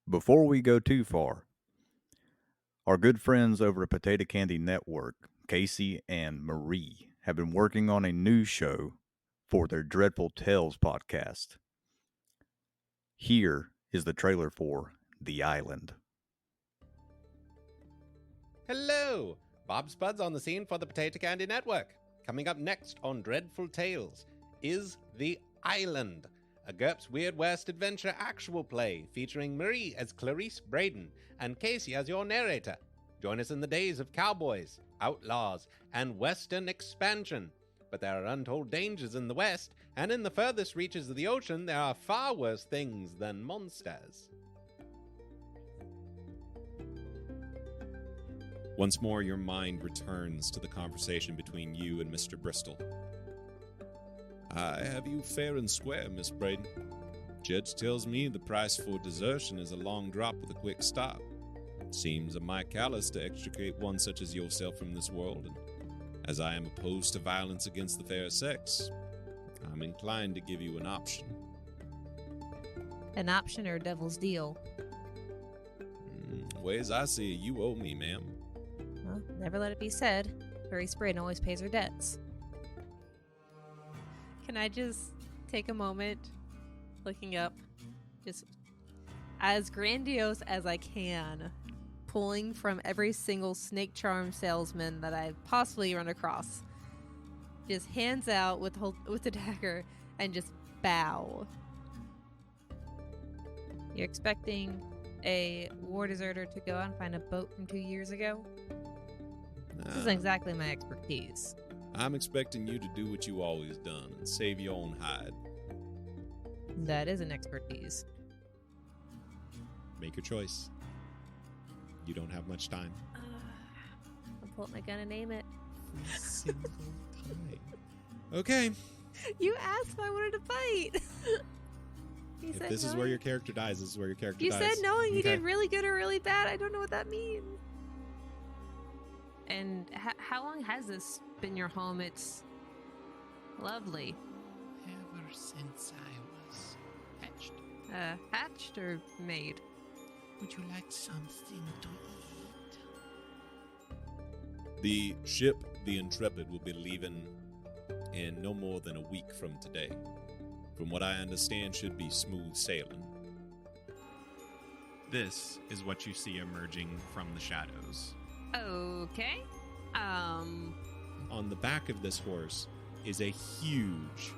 Before we go too far, our good friends over at PotatoCandy Network, Casey and Marie, have been working on a new show for their Dreadful Tales podcast. Here is the trailer for The Island. Hello! Bob Spuds on the scene for the Potato Candy Network. Coming up next on Dreadful Tales is The Island, a GURPS Weird West adventure actual play featuring Marie as Clarice Braden and Casey as your narrator. Join us in the days of cowboys, outlaws, and western expansion. But there are untold dangers in the West, and in the furthest reaches of the ocean there are far worse things than monsters. Once more, your mind returns to the conversation between you and Mr. Bristol. I have you fair and square, Miss Braden. Judge tells me the price for desertion is a long drop with a quick stop. Seems a mite callous to extricate one such as yourself from this world, and as I am opposed to violence against the fair sex, I'm inclined to give you an option. An option or a devil's deal? Ways I see it, you owe me, ma'am. Well, never let it be said. Clarice Braden always pays her debts. Can I just take a moment looking up, just as grandiose as I can, pulling from every single snake charm salesman that I've possibly run across. Just hands out with the dagger and just bow. You're expecting a war deserter to go out and find a boat from 2 years ago? This isn't exactly my expertise. I'm expecting you to do what you always done and save your own hide. That is an expertise. Make your choice. You don't have much time. I'll pull up my gun and aim it. Every single time. Okay. You asked if I wanted to fight. If this is where your character dies, this is where your character You dies. said knowing you Okay. did really good or really bad. I don't know what that means. And how long has this been your home? It's lovely. Ever since I was hatched. Hatched or made? Would you like something to eat? The ship, the Intrepid, will be leaving in no more than a week from today. From what I understand, should be smooth sailing. This is what you see emerging from the shadows. Okay. On the back of this horse is a huge,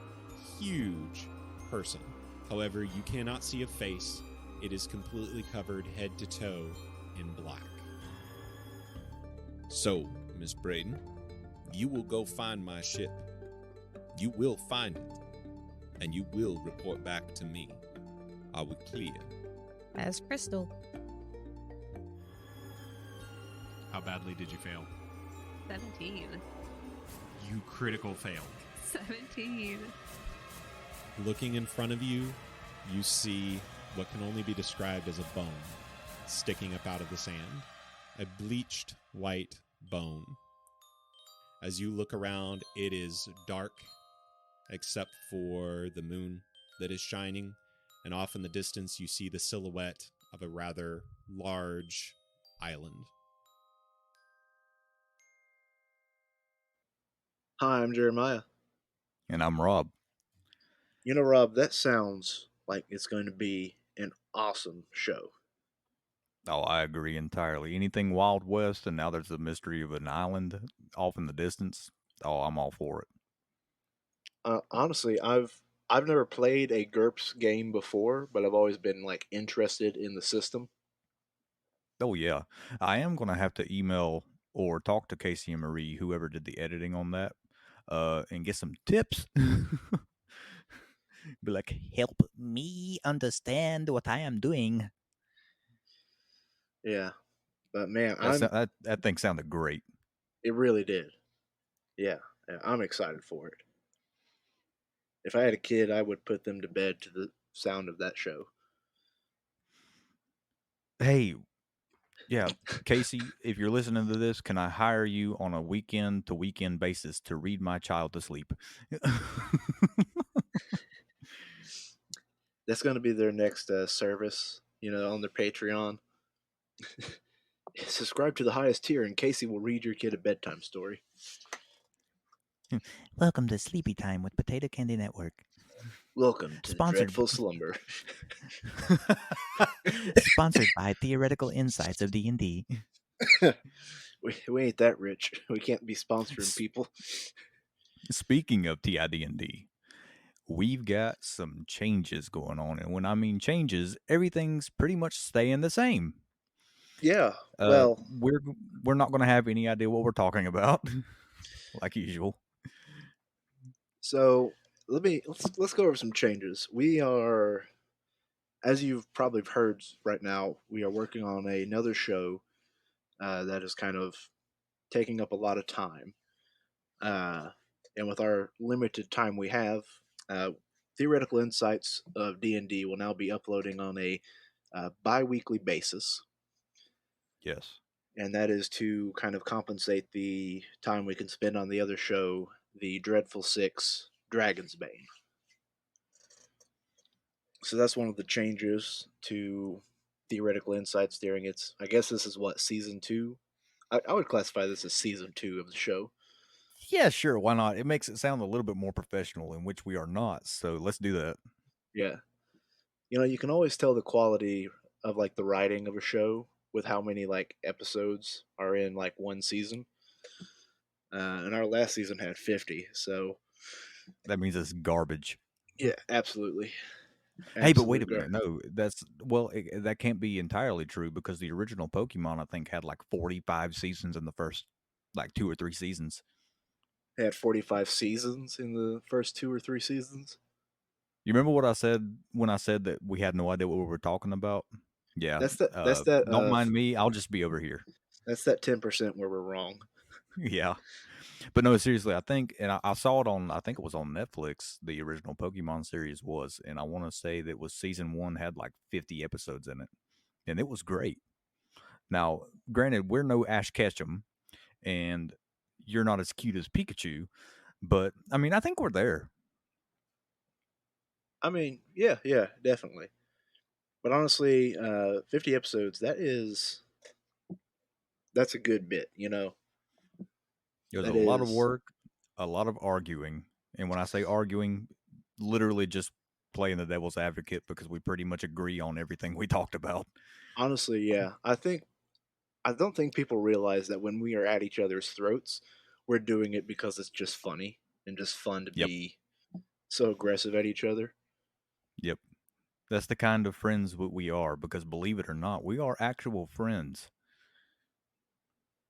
huge person. However, you cannot see a face. It is completely covered head to toe in black. So, Miss Braden, you will go find my ship. You will find it. And you will report back to me. Are we clear? As crystal. How badly did you fail? 17. You critical failed. 17. Looking in front of you, you see what can only be described as a bone sticking up out of the sand. A bleached white bone. As you look around, it is dark, except for the moon that is shining, and off in the distance you see the silhouette of a rather large island. Hi, I'm Jeremiah. And I'm Rob. You know, Rob, that sounds like it's going to be an awesome show. Oh, I agree entirely. Anything Wild West, and now there's the mystery of an island off in the distance. Oh, I'm all for it. Honestly, I've never played a GURPS game before, but I've always been like interested in the system. Oh, yeah. I am going to have to email or talk to Casey and Marie, whoever did the editing on that, and get some tips. Be like, help me understand what I am doing. Yeah, but man, That thing sounded great. It really did. Yeah, I'm excited for it. If I had a kid, I would put them to bed to the sound of that show. Hey, yeah, Casey, if you're listening to this, can I hire you on a weekend-to-weekend basis to read my child to sleep? That's going to be their next service. on their Patreon. Subscribe to the highest tier, and Casey will read your kid a bedtime story. Welcome to Sleepy Time with PotatoCandy Network. Welcome to Sponsored. Dreadful Slumber. Sponsored by Theoretical Insights of D&D. We ain't that rich. We can't be sponsoring people. Speaking of TID&D, we've got some changes going on, and when I mean changes, everything's pretty much staying the same. Yeah, well, we're not going to have any idea what we're talking about, like usual. so let's go over some changes. We are, as you've probably heard right now, we are working on another show that is kind of taking up a lot of time. And with our limited time we have, Theoretical Insights of D&D will now be uploading on a bi-weekly basis. Yes. And that is to kind of compensate the time we can spend on the other show, the Dreadful Six, Dragon's Bane. So that's one of the changes to Theoretical Insights during its, I guess this is what, season 2? I would classify this as season 2 of the show. Yeah, sure. Why not? It makes it sound a little bit more professional, in which we are not. So let's do that. Yeah. You can always tell the quality of like the writing of a show with how many like episodes are in like one season. And our last season had 50, so That means it's garbage. yeah, absolutely. Hey, but wait a Absolute minute. No, that can't be entirely true because the original Pokemon, I think, had like 45 seasons in the first like 2 or 3 seasons. They had 45 seasons in the first 2 or 3 seasons. You remember what I said when I said that we had no idea what we were talking about? Yeah. Don't mind me. I'll just be over here. That's that 10% where we're wrong. Yeah. But no, seriously, I think, and I saw it on, I think it was on Netflix, the original Pokemon series was, and I want to say that was season 1 had like 50 episodes in it, and it was great. Now, granted, we're no Ash Ketchum, and you're not as cute as Pikachu, but I mean, I think we're there. I mean, yeah, definitely. But honestly, 50 episodes, that's a good bit, It was a That lot of is work, a lot of arguing, and when I say arguing, literally just playing the devil's advocate because we pretty much agree on everything we talked about. honestly, yeah. I don't think people realize that when we are at each other's throats, we're doing it because it's just funny and just fun to Yep. be so aggressive at each other. Yep. That's the kind of friends we are because believe it or not, we are actual friends.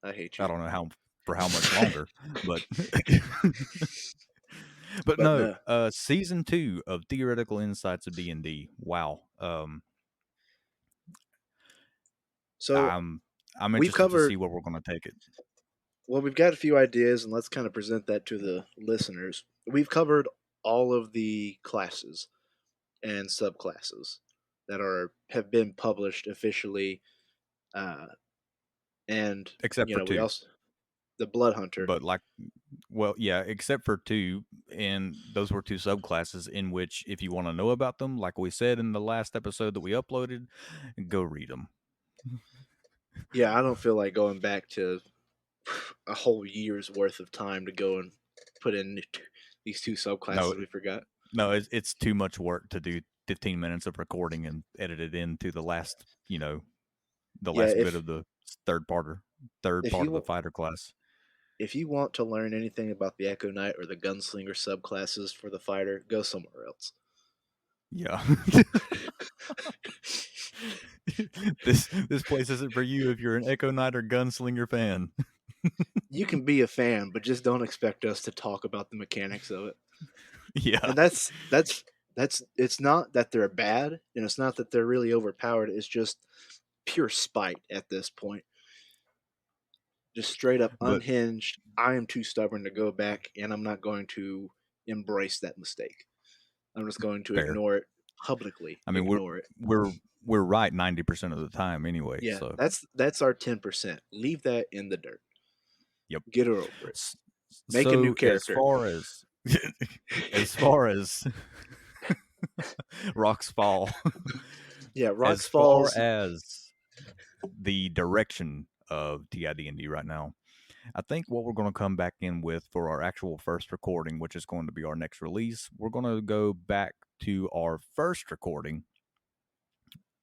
I hate you. I don't know for how much longer, but but But no, no. season 2 of Theoretical Insights of D&D. Wow. So I'm we've interested to see covered, where we're going to take it. well, we've got a few ideas, and let's kind of present that to the listeners. We've covered all of the classes and subclasses that have been published officially, uh, and Except for we 2. also the Blood Hunter. But like, well, yeah, except for 2, and those were 2 subclasses in which if you want to know about them, like we said in the last episode that we uploaded, go read them. Yeah, I don't feel like going back to a whole year's worth of time to go and put in these 2 No, subclasses we forgot. no, it's too much work to do 15 minutes of recording and edit it into the last, the Yeah, last bit of the third part if of the you fighter class. if you want to learn anything about the Echo Knight or the Gunslinger subclasses for the fighter, go somewhere else. Yeah. this place isn't for you if you're an Echo Knight or Gunslinger fan. You can be a fan, but just don't expect us to talk about the mechanics of it. Yeah. And that's it's not that they're bad, and it's not that they're really overpowered. It's just pure spite at this point. Just straight up But unhinged. I am too stubborn to go back, and I'm not going to embrace that mistake. I'm just going to fair. ignore it publicly. I mean, Ignore it. we're right 90% of the time anyway. Yeah, So that's our 10%. Leave that in the dirt. yep. Get her over it. S- Make a so new character. as far as rocks fall, Yeah, As Rocks far Falls. as the direction of TID&D right now, I think what we're going to come back in with for our actual first recording, which is going to be our next release, we're going to go back to our first recording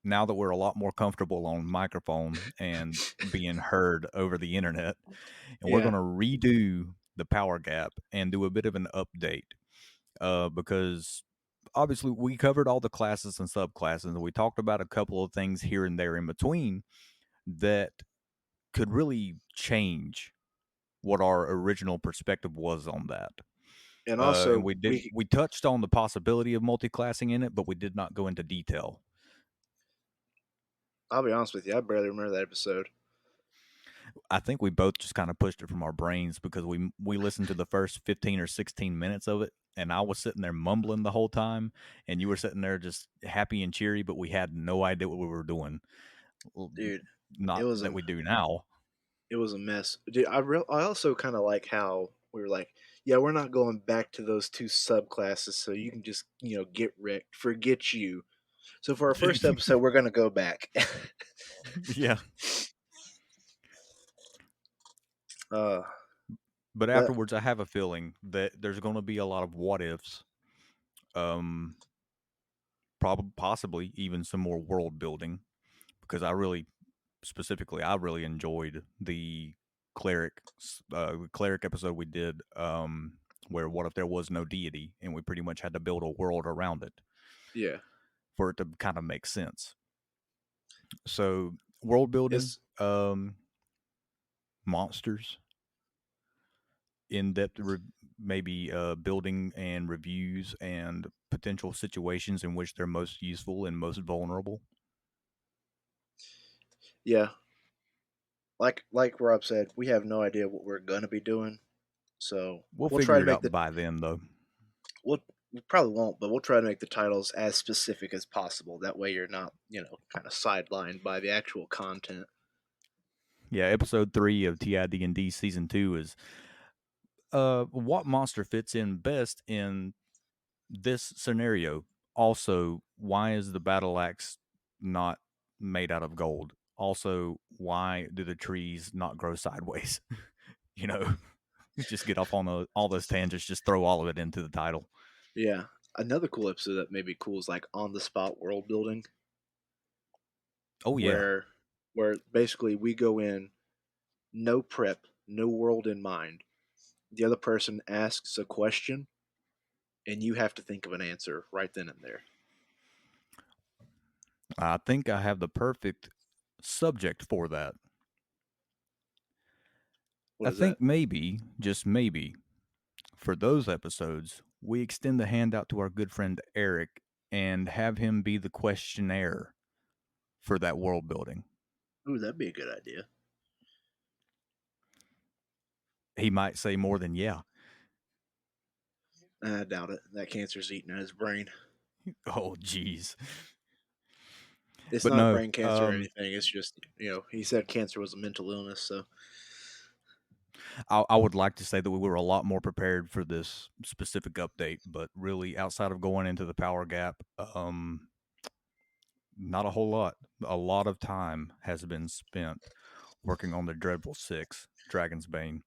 now that we're a lot more comfortable on microphone and being heard over the internet. And we're Yeah, going to redo the power gap and do a bit of an update because obviously we covered all the classes and subclasses and we talked about a couple of things here and there in between that could really change what our original perspective was on that. and And also we touched on the possibility of multi-classing in it, but we did not go into detail. I'll be honest with you, I barely remember that episode. I think we both just kind of pushed it from our brains because we listened to the first 15 or 16 minutes of it, and I was sitting there mumbling the whole time, and you were sitting there just happy and cheery, but we had no idea what we were doing. Well, Dude, it not was that a we do now. it was a mess. Dude, I also kind of like how we were like, yeah, we're not going back to those two subclasses, so you can just get wrecked, forget you. So for our first episode, we're gonna go back. Yeah. uh, But but afterwards, I have a feeling that there's going to be a lot of what ifs. Um, Probably, possibly even some more world building because I really enjoyed the cleric episode we did. Where what if there was no deity and we pretty much had to build a world around it yeah, for it to kind of make sense. So world building, it's monsters, in-depth maybe building and reviews and potential situations in which they're most useful and most vulnerable. yeah, like Rob said, we have no idea what we're gonna be doing. So We'll we'll try figure to it make out by then, though. we probably won't, but we'll try to make the titles as specific as possible. That way, you're not kind of sidelined by the actual content. Yeah, episode 3 of TID&D season 2 is what monster fits in best in this scenario. Also, why is the battle axe not made out of gold? Also, why do the trees not grow sideways? you know, just get off on all those tangents. Just throw all of it into the title. Yeah, another cool episode that may be cool is like on the spot world building, Oh yeah, where basically we go in, no prep, no world in mind. The other person asks a question, and you have to think of an answer right then and there. I think I have the perfect subject for that. What I is that? think maybe, just maybe, for those episodes, we extend the hand out to our good friend Eric and have him be the questionnaire for that world building. Ooh, that'd be a good idea. He might say more than yeah. I doubt it. That cancer's eating at his brain. Oh, jeez. It's But not no, brain cancer or anything. It's just he said cancer was a mental illness. So I would like to say that we were a lot more prepared for this specific update, but really, outside of going into the power gap, not a whole lot. A lot of time has been spent working on the Dreadful Six, Dragon's Bane,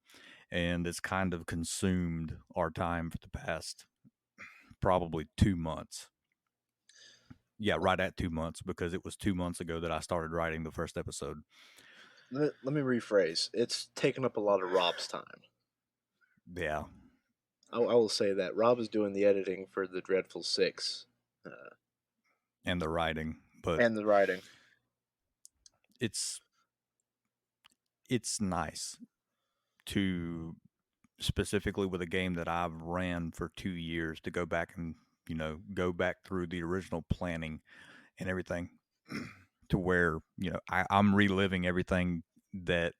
and it's kind of consumed our time for the past probably 2 months. Yeah, right at 2 months because it was 2 months ago that I started writing the first episode. let me rephrase. It's taken up a lot of Rob's time. Yeah, I will say that Rob is doing the editing for the Dreadful Six, and the writing, but and the writing. it's it's nice to specifically with a game that I've ran for 2 years to go back and go back through the original planning and everything to where I'm reliving everything that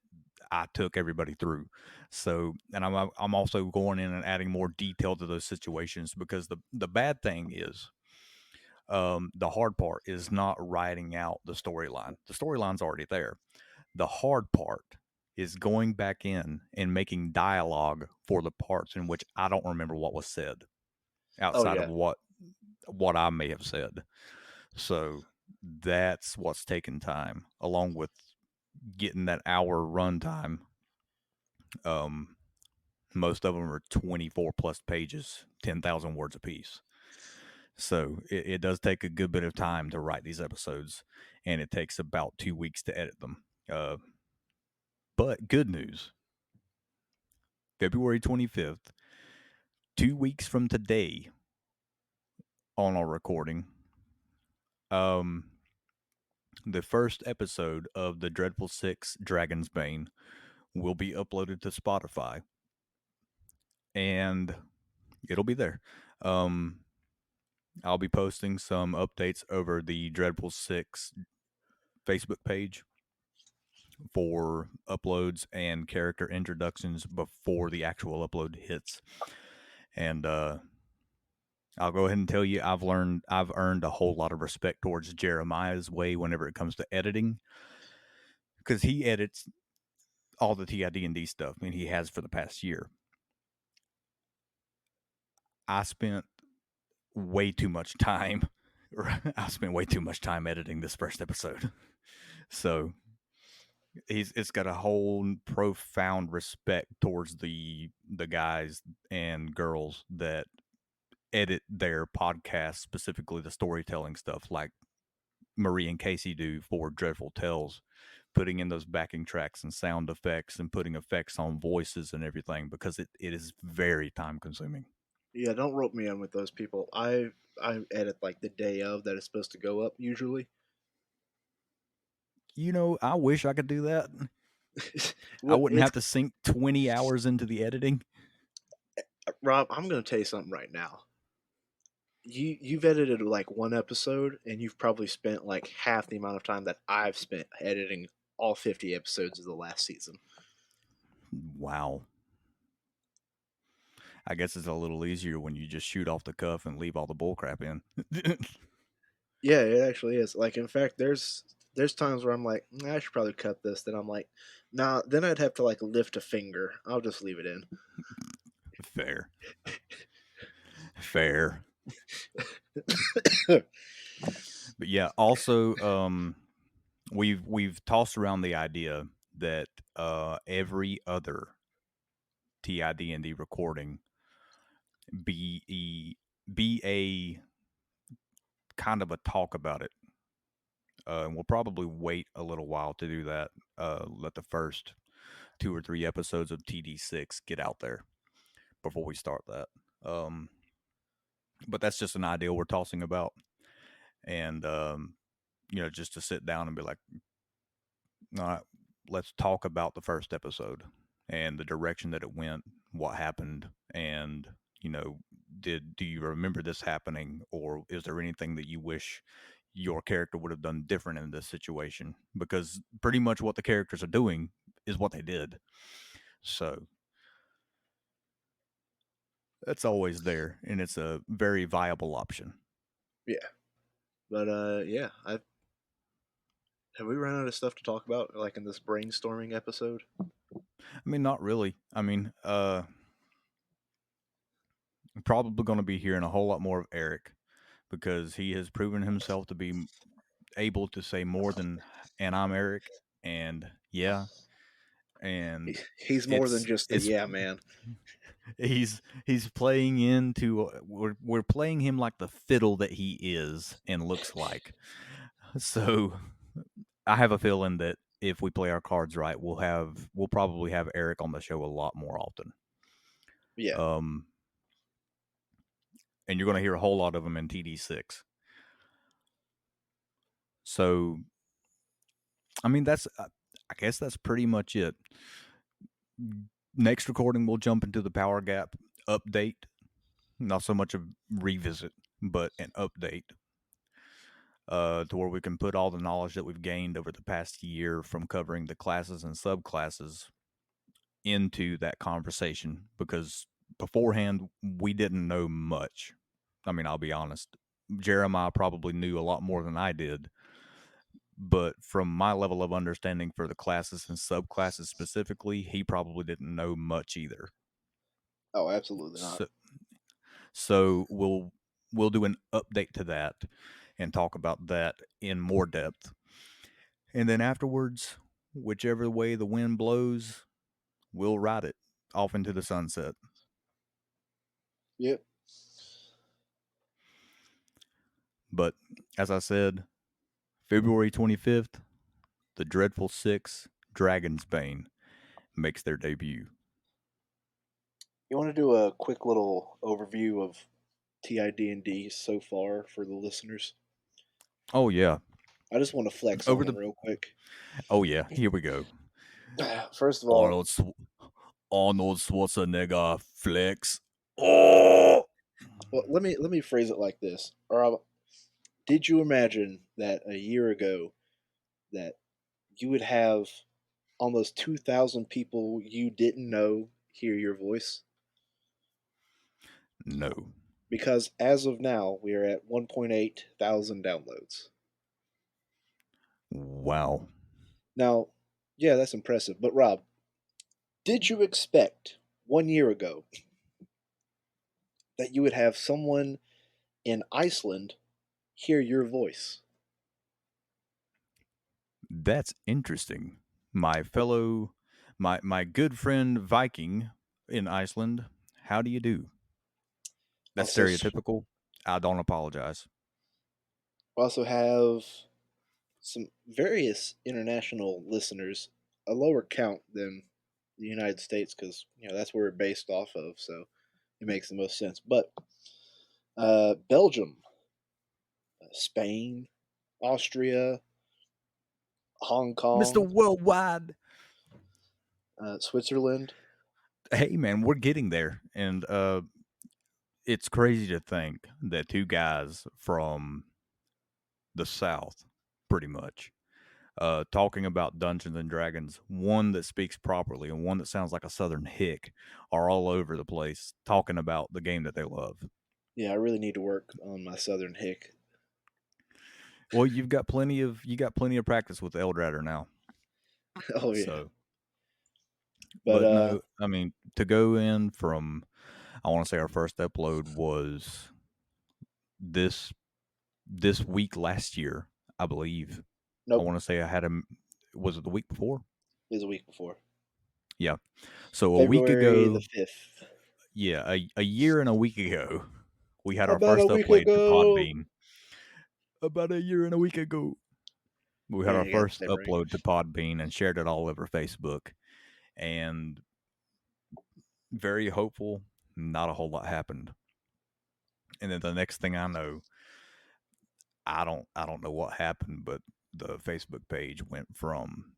I took everybody through. So, and I'm also going in and adding more detail to those situations because the bad thing is the hard part is not writing out the storyline. The storyline's already there. The hard part is going back in and making dialogue for the parts in which I don't remember what was said Oh outside of yeah, what I may have said. So That's what's taking time, along with getting that hour runtime. Um, most of them are 24 plus pages, 10,000 words apiece. So it does take a good bit of time to write these episodes, and it takes about 2 weeks to edit them. Uh, but good news, February 25th, 2 weeks from today on our recording, um, the first episode of the Dreadful Six Dragon's Bane will be uploaded to Spotify, and it'll be there. Um, I'll be posting some updates over the Dreadful Six Facebook page for uploads and character introductions before the actual upload hits. And I'll go ahead and tell you, I've earned a whole lot of respect towards Jeremiah's way whenever it comes to editing, because he edits all the TID&D stuff, and he has for the past year. I spent way too much time. I spent way too much time editing this first episode, so it's got a whole profound respect towards the guys and girls that edit their podcast, specifically the storytelling stuff, like Marie and Casey do for Dreadful Tales, putting in those backing tracks and sound effects and putting effects on voices and everything, because it is very time consuming. Yeah, don't rope me in with those people. I edit like the day of that it's supposed to go up usually. I wish I could do that. I What wouldn't it's have to sink 20 hours into the editing. Rob, I'm going to tell you something right now. You've edited like one episode, and you've probably spent like half the amount of time that I've spent editing all 50 episodes of the last season. Wow. I guess it's a little easier when you just shoot off the cuff and leave all the bullcrap in. Yeah, it actually is. Like, in fact, there's times where I'm like, I should probably cut this. Then I'm like, nah. Then I'd have to like lift a finger. I'll just leave it in. Fair. Fair. But yeah, also we've tossed around the idea that every other TID&D recording be a kind of a talk about it. And we'll probably wait a little while to do that. Let the first 2 or 3 episodes of TD6 get out there before we start that. But that's just an idea we're tossing about, and just to sit down and be like, all right, let's talk about the first episode and the direction that it went, what happened, and do you remember this happening, or is there anything that you wish your character would have done different in this situation? Because pretty much what the characters are doing is what they did. So that's always there, and it's a very viable option. Yeah, but yeah, I have we run out of stuff to talk about like in this brainstorming episode? I mean, not really. I mean, I'm probably going to be hearing a whole lot more of Eric, because he has proven himself to be able to say more than "and I'm Eric," and yeah, and He's more than just the it's yeah man. he's playing into we're playing him like the fiddle that he is and looks like. So I have a feeling that if we play our cards right, we'll probably have Eric on the show a lot more often. Yeah, And you're going to hear a whole lot of them in TD6. So, I mean, I guess that's pretty much it. Next recording, we'll jump into the Power Gap update. Not so much a revisit, but an update. To where we can put all the knowledge that we've gained over the past year from covering the classes and subclasses into that conversation, because beforehand we didn't know much. I mean, I'll be honest, Jeremiah probably knew a lot more than I did, but from my level of understanding for the classes and subclasses specifically, he probably didn't know much either. oh, absolutely not. So, so we'll do an update to that, and talk about that in more depth. And then afterwards, whichever way the wind blows, we'll ride it off into the sunset. Yep. But as I said, February 25th, the Dreadful Six, Dragon's Bane, makes their debut. You want to do a quick little overview of TID&D so far for the listeners? Oh, yeah. I just want to flex Over on the. them real quick. Oh, yeah. Here we go. First of all, Arnold, Arnold Schwarzenegger flex. Oh! well, let me phrase it like this. Did you imagine that a year ago that you would have almost 2,000 people you didn't know hear your voice? No. Because as of now, we are at 1.8 thousand downloads. Wow. Now, yeah, that's impressive. But Rob, did you expect 1 year ago that you would have someone in Iceland hear your voice? That's interesting. My fellow, my good friend Viking in Iceland, how do you do? That's Also, stereotypical. I don't apologize. also have some various international listeners, a lower count than the United States because that's where we're based off of, so it makes the most sense. But Belgium, Spain, Austria, Hong Mr. Kong, Worldwide. Switzerland. Hey man, we're getting there. And it's crazy to think that two guys from the South, pretty much, talking about Dungeons and Dragons, one that speaks properly and one that sounds like a Southern hick, are all over the place talking about the game that they love. Yeah, I really need to work on my Southern hick. Well, you got plenty of practice with Eldrader now. Oh yeah, So, but but no, I mean to go in from, I want to say our first upload was this this week last year, I believe. I nope, want to say I had him. Was it the week before? it was a week before, Yeah. So a week February the ago, 5th. yeah, a year and a week ago, we had our About a first week upload to ago. Podbean. About a year and a week ago, we had Yeah, our you got the first same ring. upload to Podbean and shared it all over Facebook. And very hopeful, not a whole lot happened. And then the next thing I know, I don't know what happened, but the Facebook page went from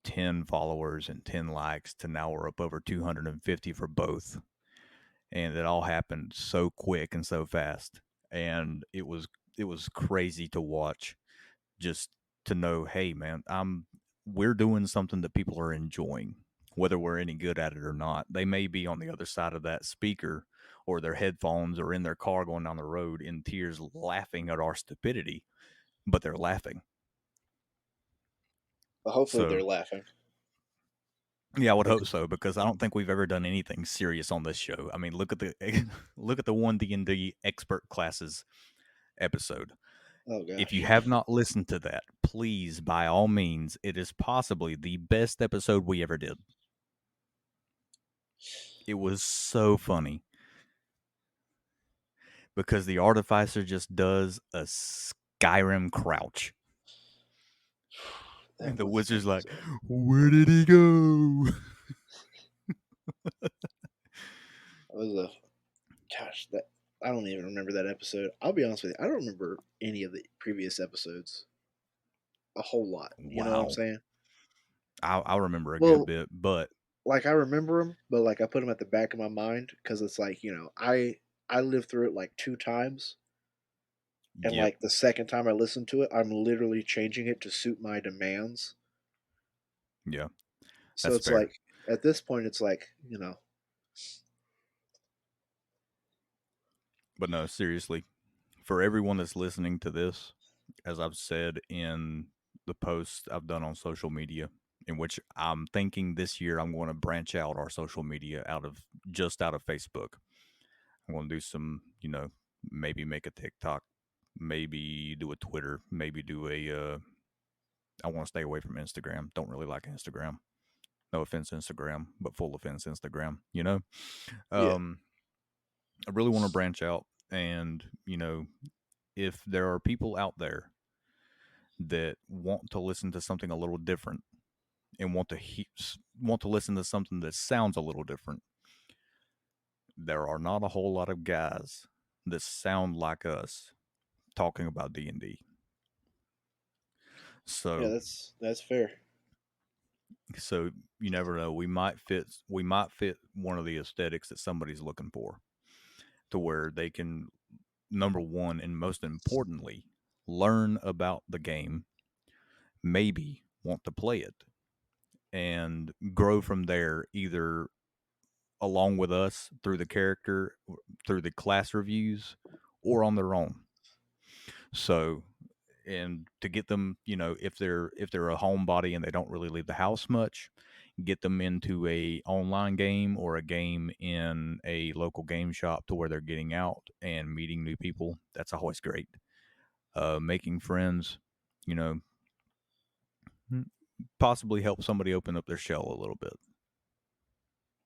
10 followers and 10 likes to now we're up over 250 for both. And it all happened so quick and so fast. And it was crazy to watch, just to know, hey man, we're doing something that people are enjoying, whether we're any good at it or not. They may be on the other side of that speaker or their headphones or in their car going down the road in tears laughing at our stupidity, but they're laughing. But hopefully So they're laughing. yeah, I would hope so because I don't think we've ever done anything serious on this show. I mean, look at the look at the one D&D expert classes episode. Oh If you gosh. have not listened to that, please, by all means, it is possibly the best episode we ever did. It was so funny because the artificer just does a Skyrim crouch. That And the was wizard's like, where did he go? that was a gosh, that I don't even remember that episode. I'll be honest with you, I don't remember any of the previous episodes a whole lot. You know what I'm Wow. saying? I remember a good Well, bit, but like I remember them, but like I put them at the back of my mind because it's like I lived through it like two times, and yep, like the second time I listened to it, I'm literally changing it to suit my demands. yeah, So that's it's fair. like at this point, it's like But no, seriously, for everyone that's listening to this, as I've said in the posts I've done on social media, in which I'm thinking this year I'm going to branch out our social media out of Facebook. I'm going to do some, maybe make a TikTok, maybe do a Twitter, maybe do a. I want to stay away from Instagram. Don't really like Instagram. No offense, Instagram, but full offense, Instagram. Yeah. Um, I really want to branch out, and if there are people out there that want to listen to something a little different and want to listen to something that sounds a little different, there are not a whole lot of guys that sound like us talking about D&D. Yeah, So that's fair. so you never know. We might fit one of the aesthetics that somebody's looking for, to where they can, number one and most importantly, learn about the game, maybe want to play it, and grow from there, either along with us through the character, through the class reviews, or on their own. So, and to get them, if they're a homebody and they don't really leave the house much, get them into a online game or a game in a local game shop to where they're getting out and meeting new people. That's always great. Making friends, you know, possibly help somebody open up their shell a little bit.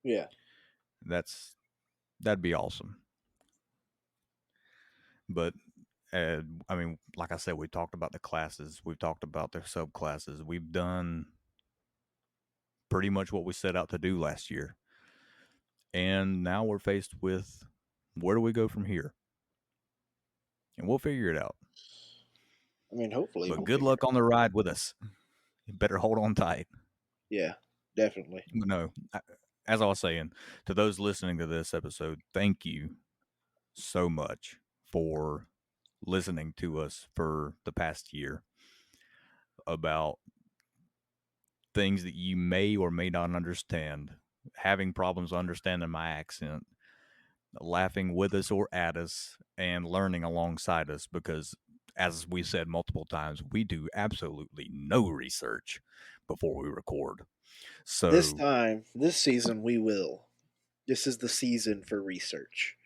Yeah. That's that'd be awesome. But I mean, like I said, we talked about the classes, we've talked about their subclasses, we've done pretty much what we set out to do last year, and now we're faced with, where do we go from here? And we'll figure it out. I mean, hopefully But we'll good figure it luck out. on the ride with us. You better hold on tight. Yeah, definitely. No, as I was saying, to those listening to this episode, thank you so much for listening to us for the past year about things that you may or may not understand, having problems understanding my accent, laughing with us or at us, and learning alongside us, because, as we said multiple times, we do absolutely no research before we record. This So, time, this season, we will. This is the season for research.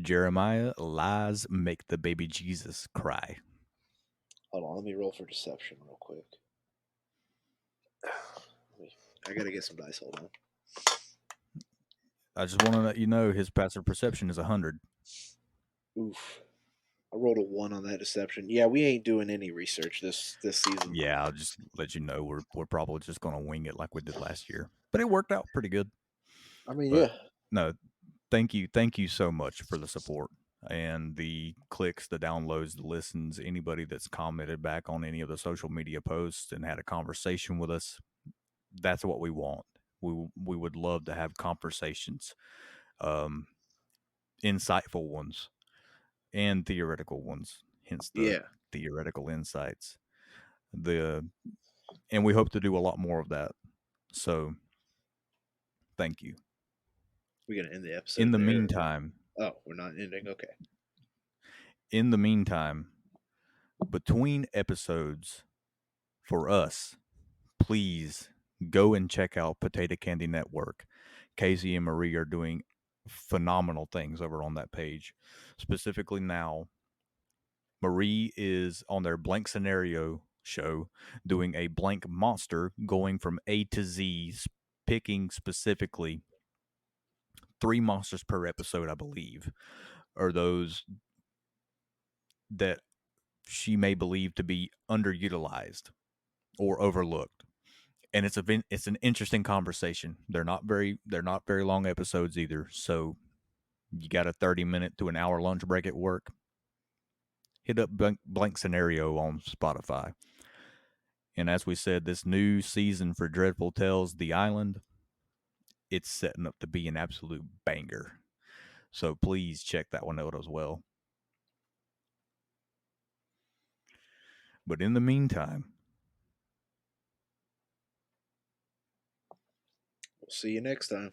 Jeremiah, lies make the baby Jesus cry. Hold on, let me roll for deception real quick. I gotta get some dice. Hold on. I just want to let you know his passive perception is 100. Oof. I rolled a 1 on that deception. Yeah, we ain't doing any research this season. Yeah, I'll just let you know we're probably just going to wing it like we did last year. But it worked out pretty good. I mean, But yeah. no, thank you so much for the support and the clicks, the downloads, the listens. Anybody that's commented back on any of the social media posts and had a conversation with us, that's what we want. We would love to have conversations, um, insightful ones and theoretical ones. Hence the Yeah. theoretical insights. The and we hope to do a lot more of that. So thank you. We're gonna end the In episode the there. meantime, Oh, we're not ending. Okay. in the meantime, between episodes, for us, please go and check out Potato Candy Network. Casey and Marie are doing phenomenal things over on that page. Specifically now, Marie is on their blank scenario show doing a blank monster, going from A to Z, picking specifically 3 monsters per episode, I believe, are those that she may believe to be underutilized or overlooked. And it's an interesting conversation. They're not very long episodes either. So you got a 30-minute to an hour lunch break at work, hit up blank scenario on Spotify. And as we said, this new season for Dreadful Tales The Island, it's setting up to be an absolute banger. So please check that one out as well. But in the meantime, We'll see you next time.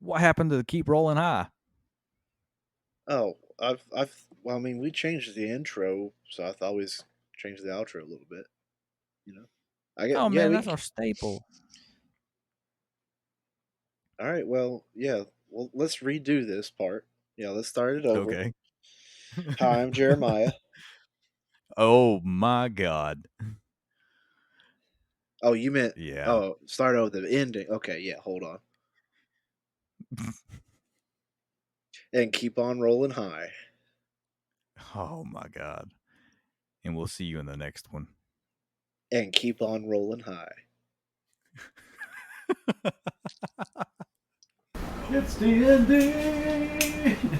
what happened to Keep Rolling High? Oh, well, I mean, we changed the intro, so I thought we'd change the outro a little bit. You know, Oh yeah, man, we. that's our staple. All right, well, yeah, well, let's redo this part. Yeah, let's start it over. Okay. Hi, I'm Jeremiah. Oh my God. Oh, you meant Yeah. start out with the ending. Okay, yeah, hold on. And keep on rolling high. Oh my God. And we'll see you in the next one. And keep on rolling high. It's the ending.